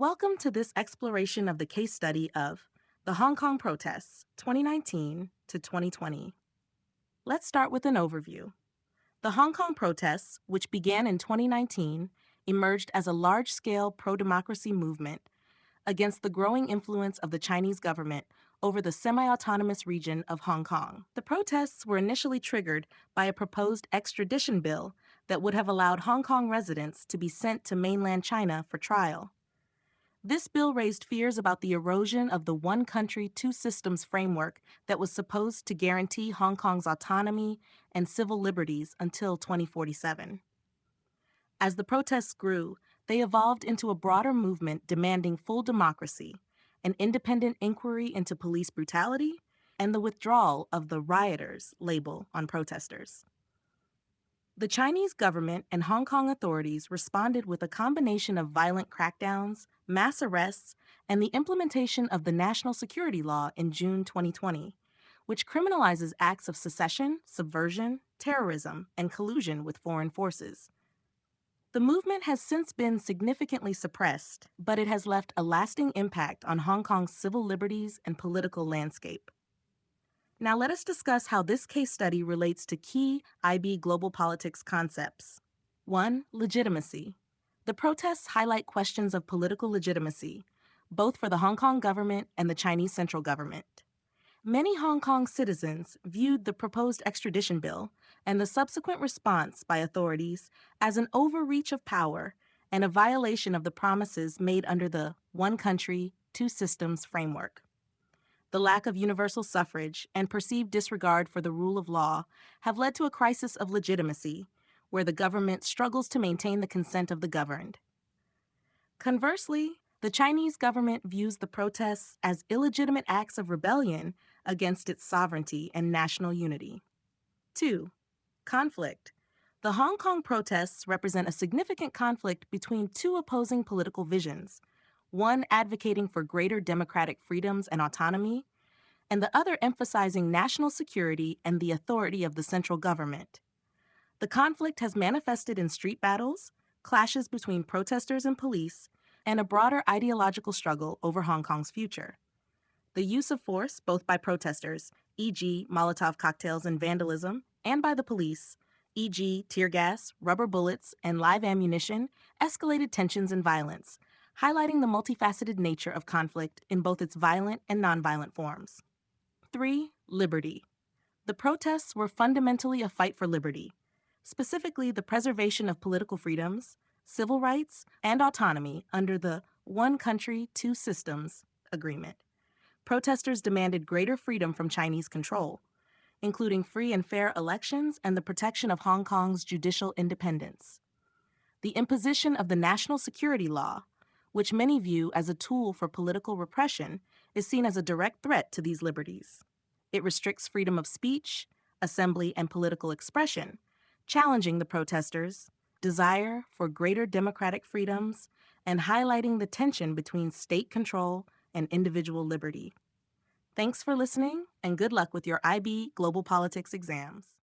Welcome to this exploration of the case study of the Hong Kong protests 2019 to 2020. Let's start with an overview. The Hong Kong protests, which began in 2019, emerged as a large scale pro democracy movement against the growing influence of the Chinese government over the semi autonomous region of Hong Kong. The protests were initially triggered by a proposed extradition bill that would have allowed Hong Kong residents to be sent to mainland China for trial. This bill raised fears about the erosion of the one country, two systems framework that was supposed to guarantee Hong Kong's autonomy and civil liberties until 2047. As the protests grew, they evolved into a broader movement demanding full democracy, an independent inquiry into police brutality, and the withdrawal of the rioters label on protesters. The Chinese government and Hong Kong authorities responded with a combination of violent crackdowns, mass arrests, and the implementation of the national security law in June 2020, which criminalizes acts of secession, subversion, terrorism, and collusion with foreign forces. The movement has since been significantly suppressed, but it has left a lasting impact on Hong Kong's civil liberties and political landscape. Now let us discuss how this case study relates to key IB global politics concepts. 1. Legitimacy. The protests highlight questions of political legitimacy, both for the Hong Kong government and the Chinese central government. Many Hong Kong citizens viewed the proposed extradition bill and the subsequent response by authorities as an overreach of power and a violation of the promises made under the one country, two systems framework. The lack of universal suffrage and perceived disregard for the rule of law have led to a crisis of legitimacy, where the government struggles to maintain the consent of the governed. Conversely, the Chinese government views the protests as illegitimate acts of rebellion against its sovereignty and national unity. 2. Conflict. The Hong Kong protests represent a significant conflict between two opposing political visions, one advocating for greater democratic freedoms and autonomy, and the other emphasizing national security and the authority of the central government. The conflict has manifested in street battles, clashes between protesters and police, and a broader ideological struggle over Hong Kong's future. The use of force, both by protesters, e.g., Molotov cocktails and vandalism, and by the police, e.g., tear gas, rubber bullets, and live ammunition, escalated tensions and violence, highlighting the multifaceted nature of conflict in both its violent and nonviolent forms. 3. Liberty. The protests were fundamentally a fight for liberty, specifically the preservation of political freedoms, civil rights, and autonomy under the One Country, Two Systems agreement. Protesters demanded greater freedom from Chinese control, including free and fair elections and the protection of Hong Kong's judicial independence. The imposition of the national security law, which many view as a tool for political repression, is seen as a direct threat to these liberties. It restricts freedom of speech, assembly, and political expression, challenging the protesters' desire for greater democratic freedoms and highlighting the tension between state control and individual liberty. Thanks for listening, and good luck with your IB Global Politics exams.